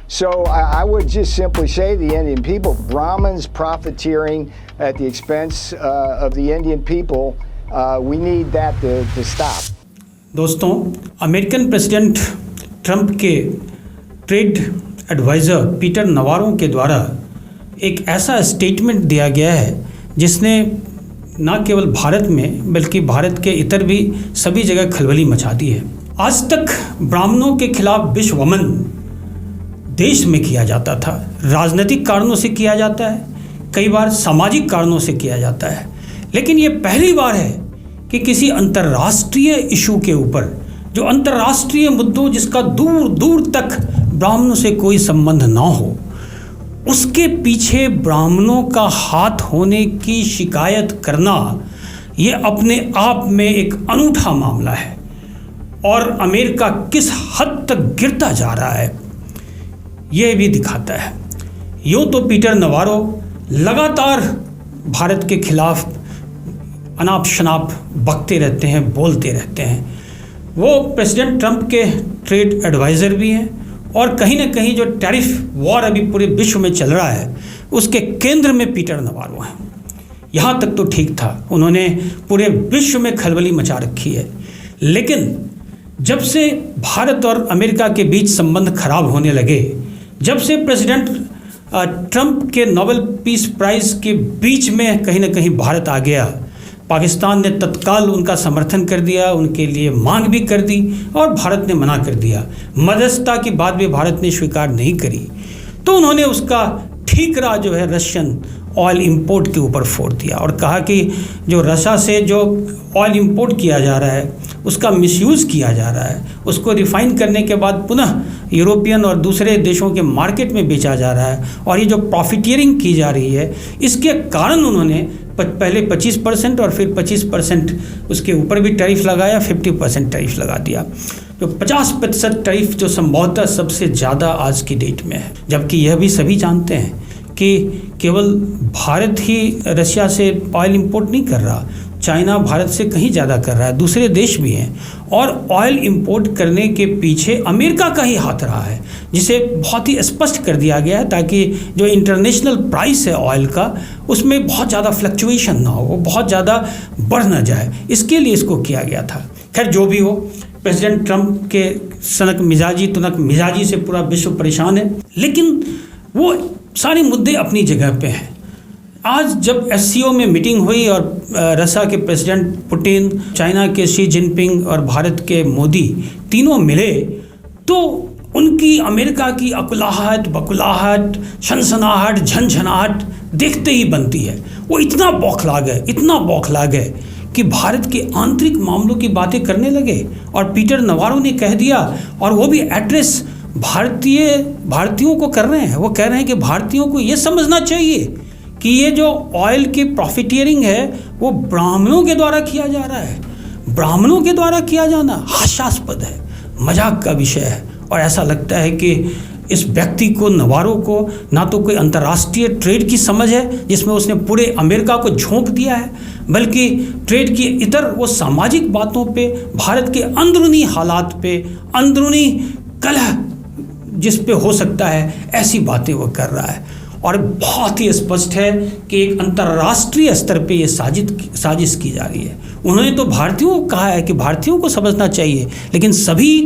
So I would just simply say the Indian people, Brahmins profiteering at the expense of the Indian people, we need that to stop. दोस्तों, American president Trump के trade adviser Peter Navarro के द्वारा एक ऐसा statement दिया गया है जिसने न केवल भारत में बल्कि भारत के इतर भी सभी जगह खलबली मचा दी है। आज तक ब्राह्मणों के खिलाफ विश्ववमन देश में किया जाता था, राजनीतिक कारणों से किया जाता है, कई बार सामाजिक कारणों से किया जाता है, लेकिन ये पहली बार है कि किसी अंतर्राष्ट्रीय इशू के ऊपर, जो अंतर्राष्ट्रीय मुद्दों जिसका दूर दूर तक ब्राह्मणों से कोई संबंध ना हो, उसके पीछे ब्राह्मणों का हाथ होने की शिकायत करना ये अपने आप में एक अनूठा मामला है और अमेरिका किस हद तक गिरता जा रहा है ये भी दिखाता है। यूँ तो पीटर नवारो लगातार भारत के खिलाफ अनाप शनाप बकते रहते हैं, बोलते रहते हैं। वो प्रेसिडेंट ट्रंप के ट्रेड एडवाइज़र भी हैं और कहीं ना कहीं जो टैरिफ वॉर अभी पूरे विश्व में चल रहा है उसके केंद्र में पीटर नवारो हैं। यहाँ तक तो ठीक था, उन्होंने पूरे विश्व में खलबली मचा रखी है, लेकिन जब से भारत और अमेरिका के बीच संबंध खराब होने लगे, जब से प्रेसिडेंट ट्रंप के नोबेल पीस प्राइज़ के बीच में कहीं ना कहीं भारत आ गया, पाकिस्तान ने तत्काल उनका समर्थन कर दिया, उनके लिए मांग भी कर दी और भारत ने मना कर दिया। मध्यस्थता की बात भी भारत ने स्वीकार नहीं करी, तो उन्होंने उसका ठीकरा जो है रशियन ऑयल इंपोर्ट के ऊपर फोड़ दिया और कहा कि जो रशिया से जो ऑयल इंपोर्ट किया जा रहा है उसका मिसयूज़ किया जा रहा है, उसको रिफ़ाइन करने के बाद पुनः यूरोपियन और दूसरे देशों के मार्केट में बेचा जा रहा है और ये जो प्रॉफिटियरिंग की जा रही है इसके कारण उन्होंने पहले 25% और फिर 25% उसके ऊपर भी टैरिफ लगाया, 50% टैरिफ लगा दिया। तो 50% टैरिफ जो संभवतः सबसे ज़्यादा आज की डेट में है, जबकि यह भी सभी जानते हैं कि केवल भारत ही रशिया से ऑयल इंपोर्ट नहीं कर रहा, चाइना भारत से कहीं ज़्यादा कर रहा है, दूसरे देश भी हैं और ऑयल इंपोर्ट करने के पीछे अमेरिका का ही हाथ रहा है, जिसे बहुत ही स्पष्ट कर दिया गया है ताकि जो इंटरनेशनल प्राइस है ऑयल का उसमें बहुत ज़्यादा फ्लक्चुएशन ना हो, वो बहुत ज़्यादा बढ़ ना जाए, इसके लिए इसको किया गया था। खैर जो भी हो, प्रेसिडेंट ट्रंप के सनक मिजाजी तुनक मिजाजी से पूरा विश्व परेशान है, लेकिन वो सारे मुद्दे अपनी जगह पे हैं। आज जब एससीओ में मीटिंग हुई और रशिया के प्रेसिडेंट पुतिन, चाइना के शी जिनपिंग और भारत के मोदी तीनों मिले, तो उनकी अमेरिका की अकुलाहट, बकुलाहट, सनसनाहट, झनझनाहट देखते ही बनती है। वो इतना बौखला गए कि भारत के आंतरिक मामलों की बातें करने लगे और पीटर नवारो ने कह दिया, और वो भी एड्रेस भारतीयों को कर रहे हैं। वो कह रहे हैं कि भारतीयों को ये समझना चाहिए कि ये जो ऑयल की प्रॉफिटियरिंग है वो ब्राह्मणों के द्वारा किया जा रहा है। ब्राह्मणों के द्वारा किया जाना हास्यास्पद है, मजाक का विषय है और ऐसा लगता है कि इस व्यक्ति को, नवारो को, ना तो कोई अंतर्राष्ट्रीय ट्रेड की समझ है जिसमें उसने पूरे अमेरिका को झोंक दिया है, बल्कि ट्रेड की इतर वो सामाजिक बातों पे, भारत के अंदरूनी हालात पे, अंदरूनी कलह जिस पे हो सकता है ऐसी बातें वो कर रहा है। और बहुत ही स्पष्ट है कि एक अंतर्राष्ट्रीय स्तर पे ये साजिश की जा रही है। उन्होंने तो भारतीयों को कहा है कि भारतीयों को समझना चाहिए, लेकिन सभी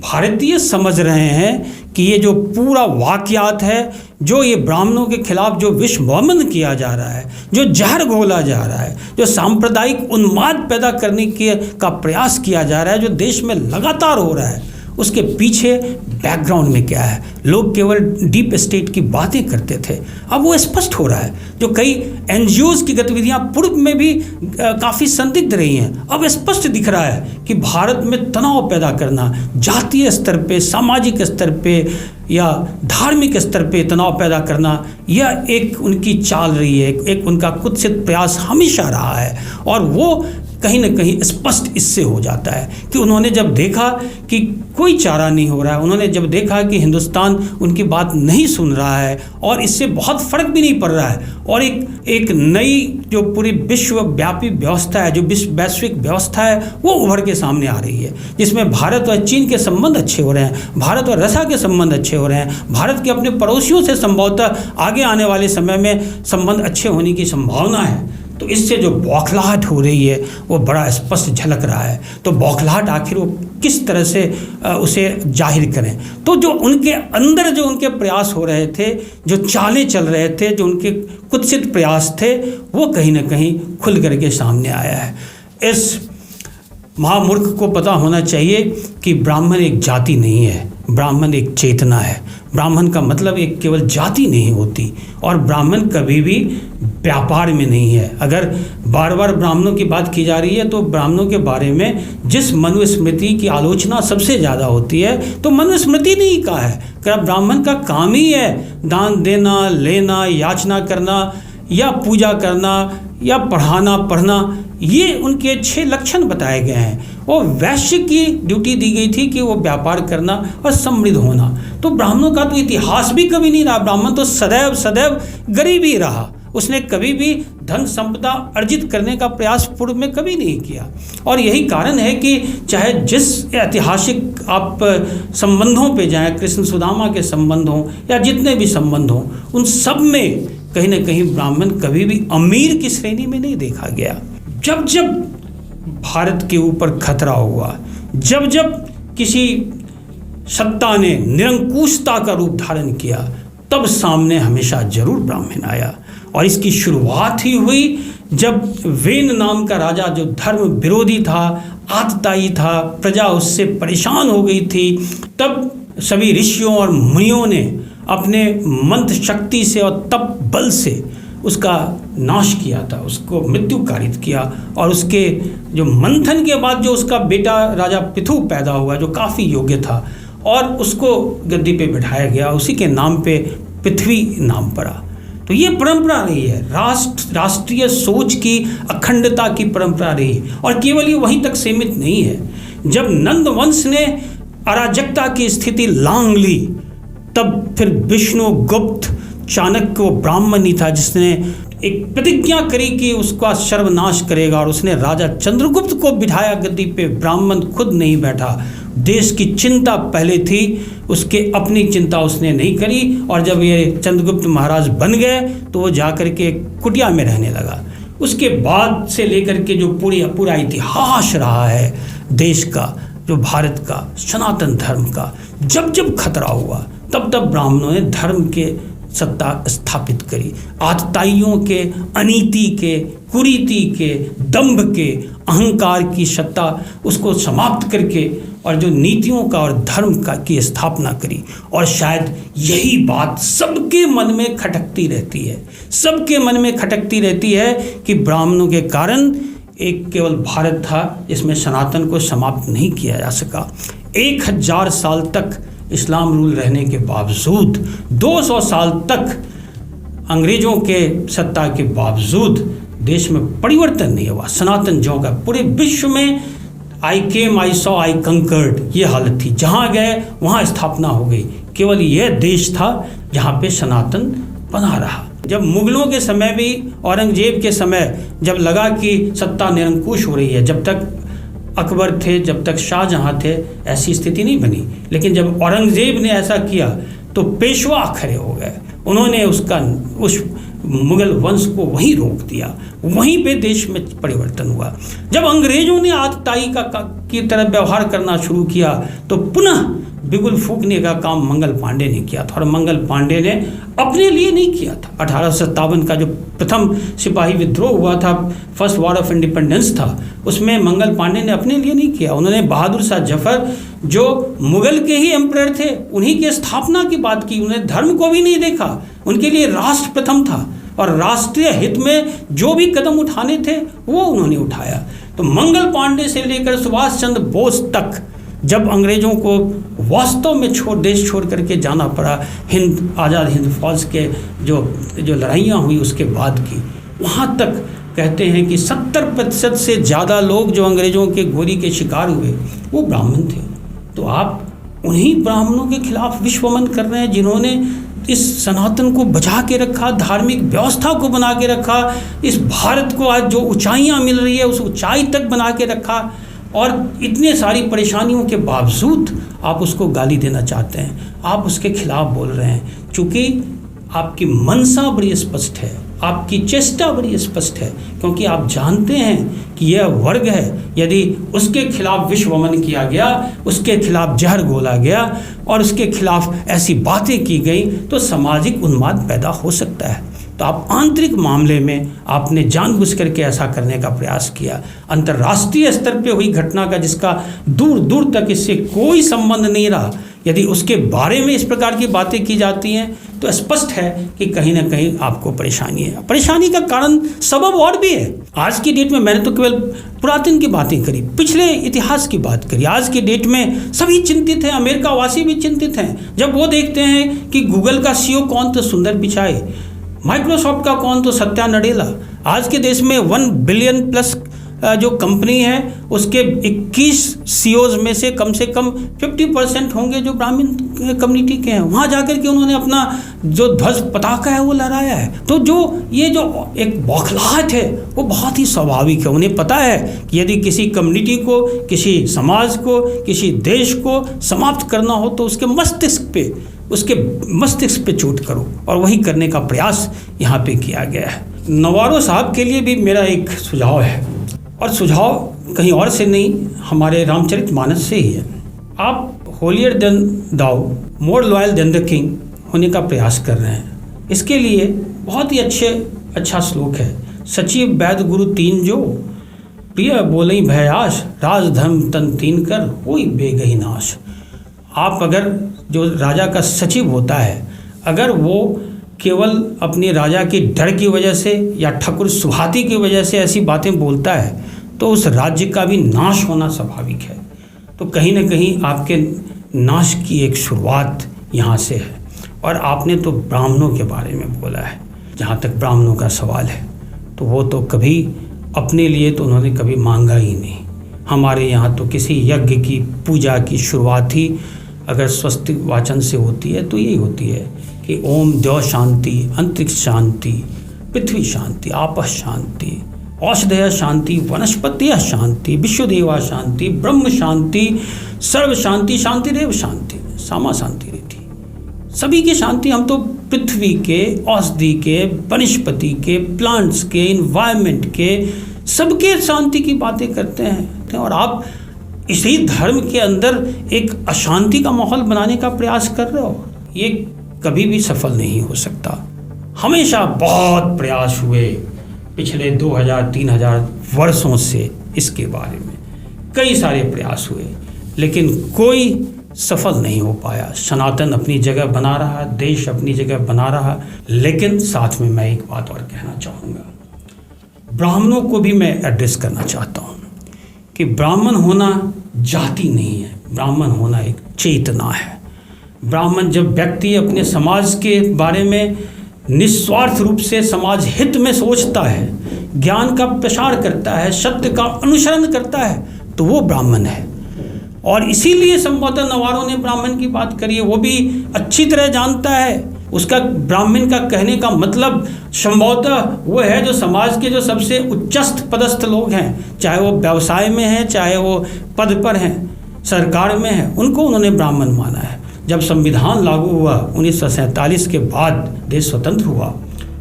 भारतीय समझ रहे हैं कि ये जो पूरा वाक़यात है, जो ये ब्राह्मणों के खिलाफ जो विषवमन किया जा रहा है, जो जहर घोला जा रहा है, जो सांप्रदायिक उन्माद पैदा करने का प्रयास किया जा रहा है, जो देश में लगातार हो रहा है, उसके पीछे बैकग्राउंड में क्या है। लोग केवल डीप स्टेट की बातें करते थे, अब वो स्पष्ट हो रहा है। जो कई एनजीओज़ की गतिविधियां पूर्व में भी काफ़ी संदिग्ध रही हैं, अब स्पष्ट दिख रहा है कि भारत में तनाव पैदा करना, जातीय स्तर पे, सामाजिक स्तर पे या धार्मिक स्तर पे तनाव पैदा करना, यह एक उनकी चाल रही है, एक उनका कुत्सित प्रयास हमेशा रहा है। और वो कहीं ना कहीं स्पष्ट इससे हो जाता है कि उन्होंने जब देखा कि कोई चारा नहीं हो रहा है, उन्होंने जब देखा कि हिंदुस्तान उनकी बात नहीं सुन रहा है और इससे बहुत फ़र्क भी नहीं पड़ रहा है, और एक नई जो पूरी विश्वव्यापी व्यवस्था है, जो वैश्विक व्यवस्था है, वो उभर के सामने आ रही है, जिसमें भारत और चीन के संबंध अच्छे हो रहे हैं, भारत और रशिया के संबंध अच्छे हो रहे हैं, भारत के अपने पड़ोसियों से संभवतः आगे आने वाले समय में संबंध अच्छे होने की संभावना है। तो इससे जो बौखलाहट हो रही है वो बड़ा स्पष्ट झलक रहा है। तो बौखलाहट आखिर वो किस तरह से उसे जाहिर करें? तो जो उनके अंदर जो उनके प्रयास हो रहे थे, जो चालें चल रहे थे, जो उनके कुत्सित प्रयास थे, वो कहीं ना कहीं खुल करके सामने आया है। इस महामूर्ख को पता होना चाहिए कि ब्राह्मण एक जाति नहीं है, ब्राह्मण एक चेतना है। ब्राह्मण का मतलब एक केवल जाति नहीं होती, और ब्राह्मण कभी भी व्यापार में नहीं है। अगर बार बार ब्राह्मणों की बात की जा रही है तो ब्राह्मणों के बारे में जिस मनुस्मृति की आलोचना सबसे ज़्यादा होती है तो मनुस्मृति ने ही कहा है कि ब्राह्मण का काम ही है दान देना, लेना, याचना करना, या पूजा करना, या पढ़ना, ये उनके 6 लक्षण बताए गए हैं। और वैश्य की ड्यूटी दी गई थी कि वो व्यापार करना और समृद्ध होना। तो ब्राह्मणों का तो इतिहास भी कभी नहीं रहा, ब्राह्मण तो सदैव गरीब ही रहा। उसने कभी भी धन संपदा अर्जित करने का प्रयास पूर्व में कभी नहीं किया। और यही कारण है कि चाहे जिस ऐतिहासिक आप संबंधों पे जाएं, कृष्ण सुदामा के संबंध हों या जितने भी संबंध हों, उन सब में कहीं ना कहीं ब्राह्मण कभी भी अमीर की श्रेणी में नहीं देखा गया। जब जब भारत के ऊपर खतरा हुआ, जब जब किसी सत्ता ने निरंकुशता का रूप धारण किया, तब सामने हमेशा जरूर ब्राह्मण आया। और इसकी शुरुआत ही हुई जब वेन नाम का राजा, जो धर्म विरोधी था, आतताई था, प्रजा उससे परेशान हो गई थी, तब सभी ऋषियों और मुनियों ने अपने मंत्र शक्ति से और तप बल से उसका नाश किया था, उसको मृत्यु कारित किया। और उसके जो मंथन के बाद जो उसका बेटा राजा पृथु पैदा हुआ, जो काफ़ी योग्य था, और उसको गद्दी पे बिठाया गया, उसी के नाम पे पृथ्वी नाम पड़ा। तो ये परंपरा रही है, राष्ट्रीय सोच की अखंडता की परंपरा रही। और केवल ये वहीं तक सीमित नहीं है। जब नंद वंश ने अराजकता की स्थिति लांघ ली, तब फिर विष्णुगुप्त चाणक्य, वो ब्राह्मण ही था जिसने एक प्रतिज्ञा करी कि उसका सर्वनाश करेगा, और उसने राजा चंद्रगुप्त को बिठाया गद्दी पे। ब्राह्मण खुद नहीं बैठा, देश की चिंता पहले थी, उसके अपनी चिंता उसने नहीं करी। और जब ये चंद्रगुप्त महाराज बन गए तो वो जाकर के कुटिया में रहने लगा। उसके बाद से लेकर के जो पूरा इतिहास रहा है देश का, जो भारत का, सनातन धर्म का, जब जब खतरा हुआ तब तब ब्राह्मणों ने धर्म के सत्ता स्थापित करी। आतताइयों के, अनीति के, कुरीति के, दंभ के, अहंकार की सत्ता उसको समाप्त करके और जो नीतियों का और धर्म का की स्थापना करी। और शायद यही बात सबके मन में खटकती रहती है, सबके मन में खटकती रहती है कि ब्राह्मणों के कारण एक केवल भारत था जिसमें सनातन को समाप्त नहीं किया जा सका। 1000 साल तक इस्लाम रूल रहने के बावजूद, 200 साल तक अंग्रेज़ों के सत्ता के बावजूद देश में परिवर्तन नहीं हुआ। सनातन जो का पूरे विश्व में आई केम, आई सॉ, आई कंकर्ड, ये हालत थी। जहाँ गए वहाँ स्थापना हो गई। केवल यह देश था जहाँ पे सनातन बना रहा। जब मुगलों के समय भी, औरंगजेब के समय जब लगा कि सत्ता निरंकुश हो रही है, जब तक अकबर थे, जब तक शाहजहाँ थे, ऐसी स्थिति नहीं बनी। लेकिन जब औरंगजेब ने ऐसा किया तो पेशवा खड़े हो गए, उन्होंने उस मुगल वंश को वहीं रोक दिया, वहीं पे देश में परिवर्तन हुआ। जब अंग्रेजों ने आतताई की तरह व्यवहार करना शुरू किया तो पुनः बिगुल फूंकने का काम मंगल पांडे ने किया था। और मंगल पांडे ने अपने लिए नहीं किया था। 1857 का जो प्रथम सिपाही विद्रोह हुआ था, फर्स्ट वॉर ऑफ इंडिपेंडेंस था, उसमें मंगल पांडे ने अपने लिए नहीं किया। उन्होंने बहादुर शाह जफर, जो मुगल के ही एम्परर थे, उन्हीं की स्थापना की बात की। उन्होंने धर्म को भी नहीं देखा, उनके लिए राष्ट्र प्रथम था। और राष्ट्रीय हित में जो भी कदम उठाने थे वो उन्होंने उठाया। तो मंगल पांडे से लेकर सुभाष चंद्र बोस तक, जब अंग्रेज़ों को वास्तव में देश छोड़ करके जाना पड़ा, आज़ाद हिंद फौज के जो लड़ाइयाँ हुई उसके बाद की, वहाँ तक कहते हैं कि 70% से ज़्यादा लोग जो अंग्रेज़ों के गोली के शिकार हुए वो ब्राह्मण थे। तो आप उन्हीं ब्राह्मणों के खिलाफ विश्वमन कर रहे हैं जिन्होंने इस सनातन को बचा के रखा, धार्मिक व्यवस्था को बना के रखा, इस भारत को आज जो ऊंचाइयां मिल रही है उस ऊंचाई तक बना के रखा, और इतने सारी परेशानियों के बावजूद आप उसको गाली देना चाहते हैं, आप उसके खिलाफ बोल रहे हैं। चूँकि आपकी मनसा बड़ी स्पष्ट है, आपकी चेष्टा बड़ी स्पष्ट है, क्योंकि आप जानते हैं कि यह वर्ग है, यदि उसके खिलाफ विश्वमन किया गया, उसके खिलाफ जहर घोला गया और उसके खिलाफ ऐसी बातें की गई तो सामाजिक उन्माद पैदा हो सकता है। तो आप आंतरिक मामले में आपने जानबूझ करके ऐसा करने का प्रयास किया। अंतर्राष्ट्रीय स्तर पे हुई घटना का जिसका दूर दूर तक इससे कोई संबंध नहीं रहा, यदि उसके बारे में इस प्रकार की बातें की जाती हैं तो स्पष्ट है कि कहीं ना कहीं आपको परेशानी है। परेशानी का कारण सबब और भी है। आज की डेट में मैंने तो केवल पुरातन की बातें करी, पिछले इतिहास की बात करी। आज की डेट में सभी चिंतित हैं, अमेरिका वासी भी चिंतित हैं जब वो देखते हैं कि गूगल का CEO कौन तो सुंदर पिचाई, माइक्रोसॉफ्ट का कौन तो सत्या नडेला। आज के देश में 1 बिलियन प्लस जो कंपनी है उसके 21 CEOs में से कम 50% होंगे जो ब्राह्मण कम्युनिटी के हैं। वहाँ जाकर के उन्होंने अपना जो ध्वज पताका है वो लहराया है। तो जो ये जो एक बौखलाहट है वो बहुत ही स्वाभाविक है। उन्हें पता है कि यदि किसी कम्युनिटी को, किसी समाज को, किसी देश को समाप्त करना हो तो उसके मस्तिष्क पे चोट करो, और वही करने का प्रयास यहाँ पे किया गया है। नवारो साहब के लिए भी मेरा एक सुझाव है, और सुझाव कहीं और से नहीं, हमारे रामचरितमानस से ही है। आप holier than thou, more loyal than the king होने का प्रयास कर रहे हैं। इसके लिए बहुत ही अच्छा श्लोक है। सचिव वैद्य गुरु तीन जो, प्रिय बोलई भयास, राज धर्म तन तीन कर, होई बेगही नाश। आप अगर जो राजा का सचिव होता है, अगर वो केवल अपने राजा के डर की वजह से या ठाकुर सुहाती की वजह से ऐसी बातें बोलता है तो उस राज्य का भी नाश होना स्वाभाविक है। तो कहीं ना कहीं आपके नाश की एक शुरुआत यहाँ से है। और आपने तो ब्राह्मणों के बारे में बोला है, जहाँ तक ब्राह्मणों का सवाल है तो वो तो कभी अपने लिए तो उन्होंने कभी मांगा ही नहीं। हमारे यहाँ तो किसी यज्ञ की पूजा की शुरुआत ही अगर स्वस्तिक वाचन से होती है तो यही होती है कि ओम द्यौ शांति, अंतरिक्ष शांति, पृथ्वी शांति, आपस शांति, औषधय शांति, वनस्पतिय शांति, विश्वदेवा शांति, ब्रह्म शांति, सर्व शांति, शांतिरेव शांति, सामा शांति रहती। सभी की शांति। हम तो पृथ्वी के, औषधि के, वनस्पति के, प्लांट्स के, इन्वायरमेंट के, सबके शांति की बातें करते हैं। और आप इसी धर्म के अंदर एक अशांति का माहौल बनाने का प्रयास कर रहे हो, ये कभी भी सफल नहीं हो सकता। हमेशा बहुत प्रयास हुए पिछले 2000-3000 वर्षों से इसके बारे में, कई सारे प्रयास हुए, लेकिन कोई सफल नहीं हो पाया। सनातन अपनी जगह बना रहा, देश अपनी जगह बना रहा, लेकिन साथ में मैं एक बात और कहना चाहूँगा। ब्राह्मणों को भी मैं एड्रेस करना चाहता हूँ कि ब्राह्मण होना जाति नहीं है, ब्राह्मण होना एक चेतना है। ब्राह्मण जब व्यक्ति अपने समाज के बारे में निस्वार्थ रूप से समाज हित में सोचता है, ज्ञान का प्रसार करता है, सत्य का अनुसरण करता है, तो वो ब्राह्मण है। और इसीलिए संभवतः नवारों ने ब्राह्मण की बात करी है। वो भी अच्छी तरह जानता है उसका ब्राह्मण का कहने का मतलब संभवतः वो है जो समाज के जो सबसे उच्चस्थ पदस्थ लोग हैं, चाहे वो व्यवसाय में हैं, चाहे वो पद पर हैं, सरकार में हैं, उनको उन्होंने ब्राह्मण माना है। जब संविधान लागू हुआ 1947 के बाद, देश स्वतंत्र हुआ,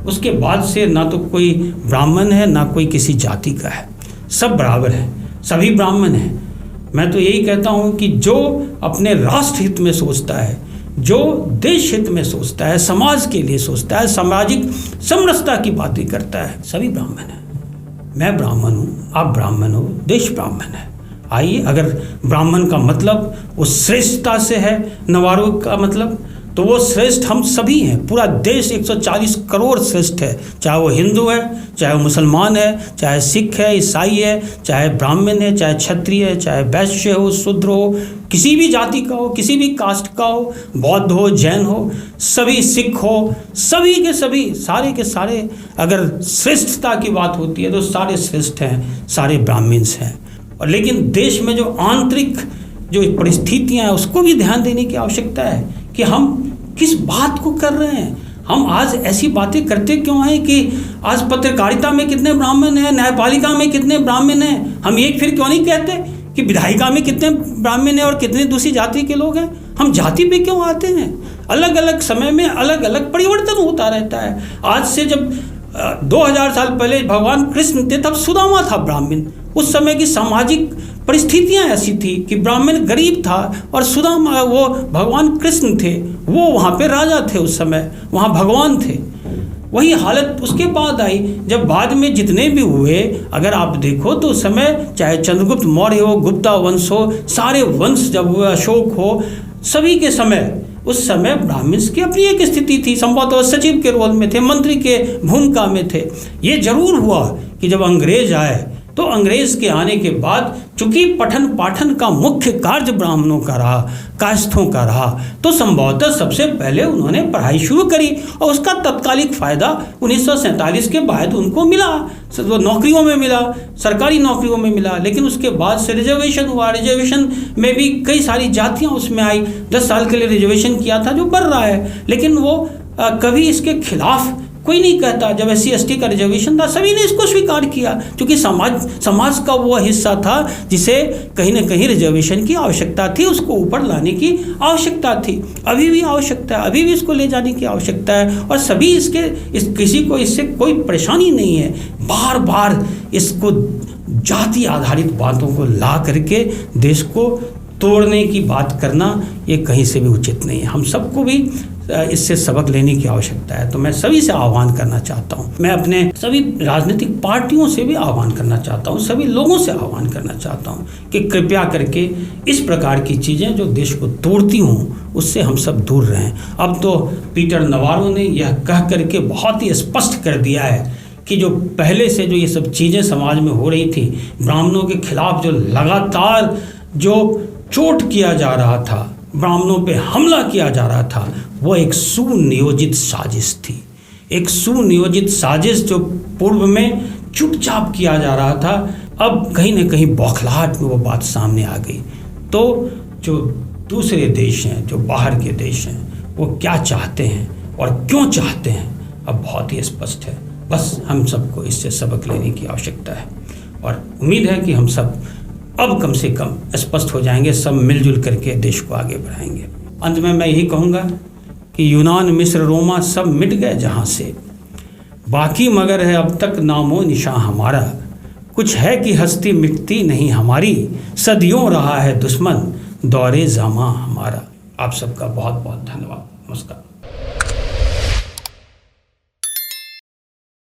उसके बाद से ना तो कोई ब्राह्मण है ना कोई किसी जाति का है, सब बराबर हैं, सभी ब्राह्मण हैं। मैं तो यही कहता हूँ कि जो अपने राष्ट्र हित में सोचता है, जो देश हित में सोचता है, समाज के लिए सोचता है, सामाजिक समरसता की बातें करता है, सभी ब्राह्मण हैं। मैं ब्राह्मण हूँ, आप ब्राह्मण हो, देश ब्राह्मण है। आइए, अगर ब्राह्मण का मतलब उस श्रेष्ठता से है, नवारो का मतलब, तो वो श्रेष्ठ हम सभी हैं। पूरा देश 140 करोड़ श्रेष्ठ है, चाहे वो हिंदू है, चाहे वो मुसलमान है, चाहे सिख है, ईसाई है, चाहे ब्राह्मण है, चाहे क्षत्रिय है, चाहे वैश्य हो, शूद्र हो, किसी भी जाति का हो, किसी भी कास्ट का हो, बौद्ध हो, जैन हो, सभी सिख हो, सभी के सभी, सारे के सारे, अगर श्रेष्ठता की बात होती है तो सारे श्रेष्ठ हैं, सारे ब्राह्मण्स हैं। और लेकिन देश में जो आंतरिक जो परिस्थितियाँ हैं उसको भी ध्यान देने की आवश्यकता है कि हम किस बात को कर रहे हैं। हम आज ऐसी बातें करते क्यों हैं कि आज पत्रकारिता में कितने ब्राह्मण हैं, न्यायपालिका में कितने ब्राह्मण हैं। हम एक फिर क्यों नहीं कहते कि विधायिका में कितने ब्राह्मण हैं और कितने दूसरी जाति के लोग हैं। हम जाति पे क्यों आते हैं। अलग अलग समय में अलग अलग परिवर्तन होता रहता है। आज से जब 2000 साल पहले भगवान कृष्ण थे तब सुदामा था ब्राह्मण। उस समय की सामाजिक परिस्थितियां ऐसी थी कि ब्राह्मण गरीब था और सुदामा वो भगवान कृष्ण थे, वो वहाँ पे राजा थे, उस समय वहाँ भगवान थे। वही हालत उसके बाद आई जब बाद में जितने भी हुए, अगर आप देखो तो उस समय चाहे चंद्रगुप्त मौर्य हो, गुप्ता वंश हो, सारे वंश जब हुए, अशोक हो, सभी के समय उस समय ब्राह्मण्स की अपनी एक स्थिति थी। संभवतः सचिव के रोल में थे, मंत्री के भूमिका में थे। ये जरूर हुआ कि जब अंग्रेज आए तो अंग्रेज के आने के बाद चूंकि पठन पाठन का मुख्य कार्य ब्राह्मणों का रहा, कायस्थों का रहा, तो संभवतः सबसे पहले उन्होंने पढ़ाई शुरू करी और उसका तत्कालिक फ़ायदा 1947 के बाद उनको मिला, वो नौकरियों में मिला, सरकारी नौकरियों में मिला। लेकिन उसके बाद से रिजर्वेशन हुआ, रिजर्वेशन में भी कई सारी जातियाँ उसमें आई। 10 साल के लिए रिजर्वेशन किया था जो बढ़ रहा है, लेकिन वो कभी इसके खिलाफ कोई नहीं कहता। जब SC/ST का रिजर्वेशन था सभी ने इसको स्वीकार किया, क्योंकि समाज का वो हिस्सा था जिसे कहीं ना कहीं रिजर्वेशन की आवश्यकता थी, उसको ऊपर लाने की आवश्यकता थी। अभी भी आवश्यकता है, अभी भी इसको ले जाने की आवश्यकता है और सभी किसी को इससे कोई परेशानी नहीं है। बार बार इसको जाति आधारित बातों को ला करके देश को तोड़ने की बात करना ये कहीं से भी उचित नहीं है। हम सबको भी इससे सबक लेने की आवश्यकता है। तो मैं सभी से आह्वान करना चाहता हूँ, मैं अपने सभी राजनीतिक पार्टियों से भी आह्वान करना चाहता हूँ, सभी लोगों से आह्वान करना चाहता हूँ कि कृपया करके इस प्रकार की चीज़ें जो देश को तोड़ती हों उससे हम सब दूर रहें। अब तो पीटर नवारो ने यह कह करके बहुत ही स्पष्ट कर दिया है कि जो पहले से जो ये सब चीज़ें समाज में हो रही थी, ब्राह्मणों के खिलाफ जो लगातार जो चोट किया जा रहा था, ब्राह्मणों पे हमला किया जा रहा था, वो एक सुनियोजित साजिश थी। एक सुनियोजित साजिश जो पूर्व में चुपचाप किया जा रहा था, अब कहीं न कहीं बौखलाहट में वो बात सामने आ गई। तो जो दूसरे देश हैं, जो बाहर के देश हैं, वो क्या चाहते हैं और क्यों चाहते हैं अब बहुत ही स्पष्ट है। बस हम सबको इससे सबक लेने की आवश्यकता है और उम्मीद है कि हम सब अब कम से कम स्पष्ट हो जाएंगे, सब मिलजुल करके देश को आगे बढ़ाएंगे। अंत में मैं यही कहूँगा कि यूनान, मिस्र, रोमा सब मिट गए जहाँ से, बाकी मगर है अब तक नामो निशान हमारा। कुछ है कि हस्ती मिटती नहीं हमारी, सदियों रहा है दुश्मन दौरे ज़मा हमारा। आप सबका बहुत बहुत धन्यवाद। नमस्कार।